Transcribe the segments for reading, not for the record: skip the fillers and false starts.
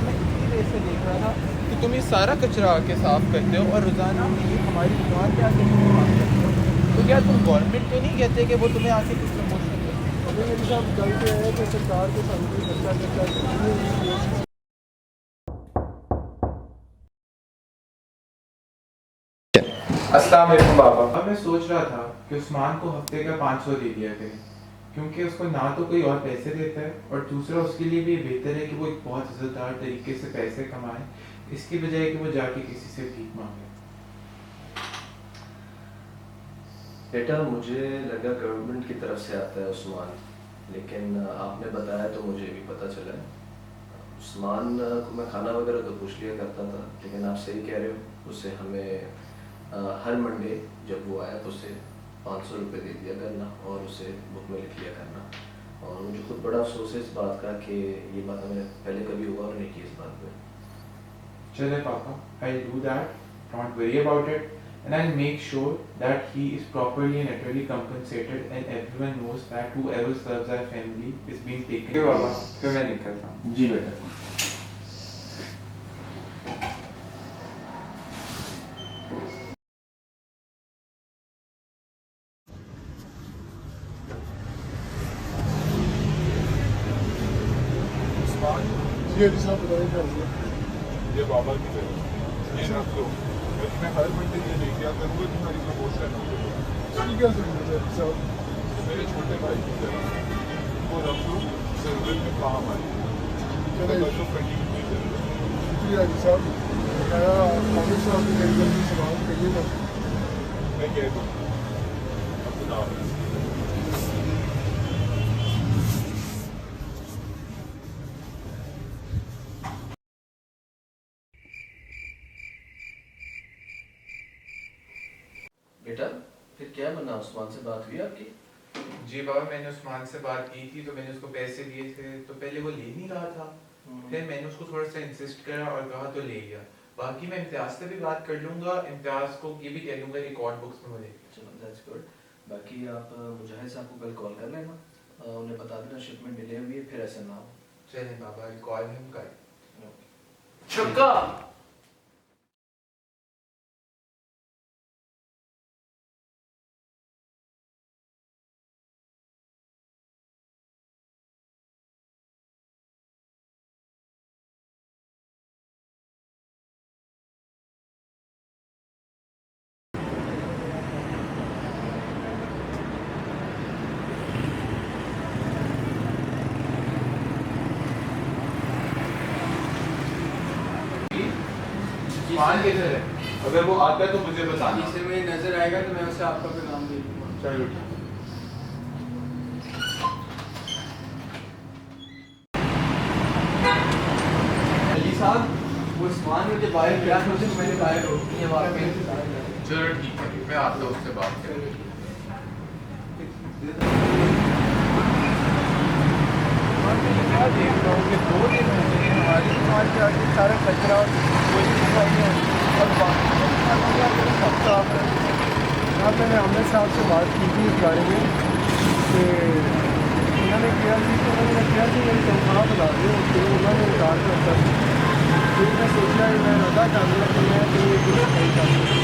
मैं इसी वजह से देख रहा था कि तुम ये सारा कचरा आके साफ़ करते हो और रोज़ाना ये हमारी दुकान पे आके तुम साफ़ करते हो। तो क्या तुम गवर्नमेंट को नहीं कहते कि वो तुम्हें आके कुछ प्रमोशन दे? अभी मेरे साहब गल तो है कि सरकार को सानू कोई खर्चा खर्चा चाहिए। अस्सलाम वालेकुम बाबा। अब मैं सोच रहा था कि उस्मान को हफ्ते का 500 दे दिया करें, क्योंकि उसको ना तो कोई और पैसे देता है और दूसरा उसके लिए भी बेहतर है कि वो एक बहुत इज्जतदार तरीके से पैसे कमाए, इसकी बजाय कि वो जाके किसी से भीख मांगे। बेटा मुझे लगा गवर्नमेंट की तरफ से आता है उस्मान, लेकिन आपने बताया तो मुझे भी पता चला है। उस्मान को मैं खाना वगैरह तो पूछ लिया करता था, लेकिन आप सही कह रहे हो, उसे हमें हर मंडे जब वो आया तो उसे 500 रुपये दे दिया करना और उसे बुक में लिख लिया करना। और मुझे खुद बड़ा अफसोस है इस बात का कि ये बात हमें पहले कभी गौर नहीं की इस बात पे। चले पापा, I'll do that, don't worry about it, and I'll make sure that he is properly and utterly compensated and everyone knows that whoever serves our family is being taken care of. फिर मैं निकलता हूँ। जी बेटा। जी अली साहब बताइए क्या हुआ? ये बाबा की जगह ये रख लो। मैं हर मंडे ये लेके आता करूँगा, तुम्हारी प्रमोशन हो जाएगी। ठीक है सर अली साहब। मेरे छोटे भाई की जगह वो रख लो, जरूरत में काम आएगी। चलो तो कंटिन्यू नहीं करेगा। शुक्रिया अली साहब। कामिल साहब की मेरी गलती से बात करिएगा। मैं कह दूँगा। अब खुदा हाफ़िज़। बेटा फिर क्या बना, उस्मान से बात हुई आपकी? जी बाबा, मैंने उस्मान से बात की थी तो मैंने उसको पैसे दिए थे, तो पहले वो ले नहीं रहा था, फिर मैंने उसको थोड़ा सा इंसिस्ट करा और कहा तो ले लिया। बाकी मैं इम्तियाज से भी बात कर लूंगा, इम्तियाज को ये भी कह दूंगा रिकॉर्ड बुक्स में वो देख। चलो दैट्स गुड। बाकी आप मुजाहिद साहब को कल कॉल कर लेना, उन्हें बता देना शिपमेंट डिले हुई है, फिर ऐसा ना हो। चलें बाबा, कॉल हिम कर। शुक्का। उस्मान किधर है? अगर वो आता है तो मुझे बताना। जिसे मुझे नजर आएगा तो मैं उसे आपका भी नाम दे दूंगा। चलो ठीक। अली साहब, वो उस्मान मुझे बाहर गया था, उसे मैंने बाहर रोक दिया वाकई। चलो ठीक है, मैं आता हूँ उससे बात कर। क्या देख रहा हूँ कि 2 दिन हो गए हमारी दुकान पे आके सारा कचरा कोई सफाई है और बाकी सब साफ है। यहाँ मैंने आमिर साहब से बात की थी इस बारे में कि उन्होंने किया कि मेरी तनख्वाह बता दो, तो उन्होंने इनकार कर दिया। फिर मैं सोचा मैं अदा कर लिया कि मैं तो ये कुछ नहीं कर सकता।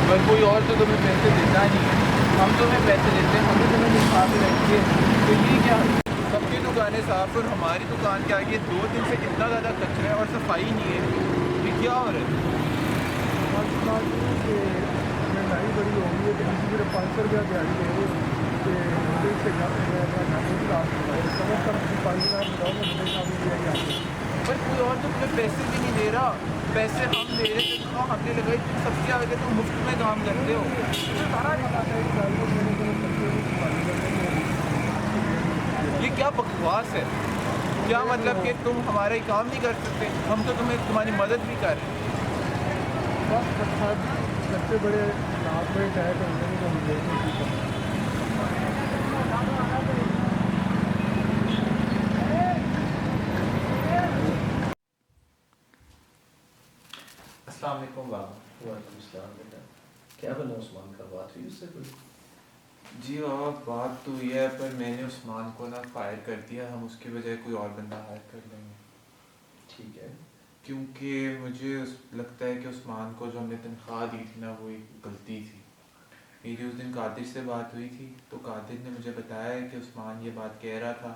पर कोई और तो तुम्हें पैसे देता नहीं है, हम तुम्हें पैसे देते हैं, हमें तुम्हें लिखा के रखिए। तो ये क्या, सबकी दुकानें साफ और हमारी दुकान के आगे 2 दिन से इतना ज़्यादा कचरा है और सफाई नहीं है, ये क्या हो रहा है? आज बात ये है कि महंगाई बड़ी हो गई है कि किसी सिर्फ 500 रुपया दिहाड़ी दे रहे कि मुझे इससे मैं अपना घर में खिलाफ कम अज़ कम 5,000 बताओ मैं मुझे काम दिया जाए। पर कोई और तो तुम्हें पैसे भी नहीं दे रहा, पैसे हम दे रहे थे, तो हमने लगाई, तुम सबसे आगे तुम मुफ्त में काम करते हो। मुझे सारा पता है इस गाड़ी को मैंने तो बच्चे को संभाली करते हैं। ये क्या बकवास है? क्या मतलब कि तुम हमारा ही काम नहीं कर सकते? हम तो तुम्हें तुम्हारी मदद भी कर रहे हैं। बस सबसे बड़े लाभ बड़े टाइप होते हैं तो हम देखते हैं। अस्सलाम वालेकुम बाबा। वालेकुम सलाम बेटा। क्या बना उस्मान का, बात हुई उससे कोई? जी बाबा, बात तो हुई है, पर मैंने उस्मान को ना फायर कर दिया, हम उसकी बजाय कोई और बंदा हायर कर लेंगे। क्योंकि मुझे लगता है कि उस्मान को जो हमने तनख्वाह दी थी ना वो एक गलती थी। मेरी उस दिन कादिर से बात हुई थी तो कादिर ने मुझे बताया कि उस्मान ये बात कह रहा था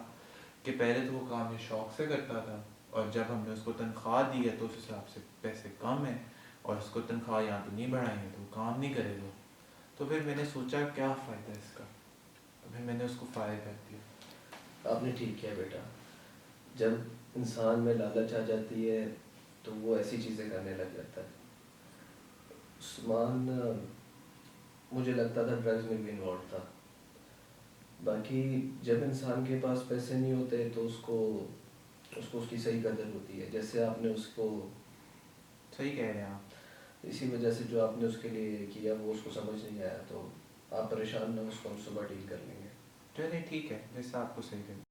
कि पहले तो वो काम ये शौक़ से करता था और जब हमने उसको तनख्वाह दी है तो उस हिसाब से पैसे कम हैं और उसको तनख्वाह यहाँ तो नहीं बढ़ाई है तो वो काम नहीं करेगा। तो फिर मैंने सोचा क्या फ़ायदा इसका, तो फिर मैंने उसको फायर कर दिया। आपने ठीक किया बेटा। जब इंसान में लालच आ जाती है तो वो ऐसी चीज़ें करने लग जाता है। उस्मान मुझे लगता था ड्रग्स में भी इन्वॉल्व था। बाकी जब इंसान के पास पैसे नहीं होते तो उसको उसको उसकी सही कदर होती है। जैसे आपने उसको, सही कह रहे हैं आप। इसी वजह से जो आपने उसके लिए किया वो उसको समझ नहीं आया, तो आप परेशान ना, उसको हम सुबह डील कर लेंगे। चलिए ठीक है, जैसा आपको सही लगे।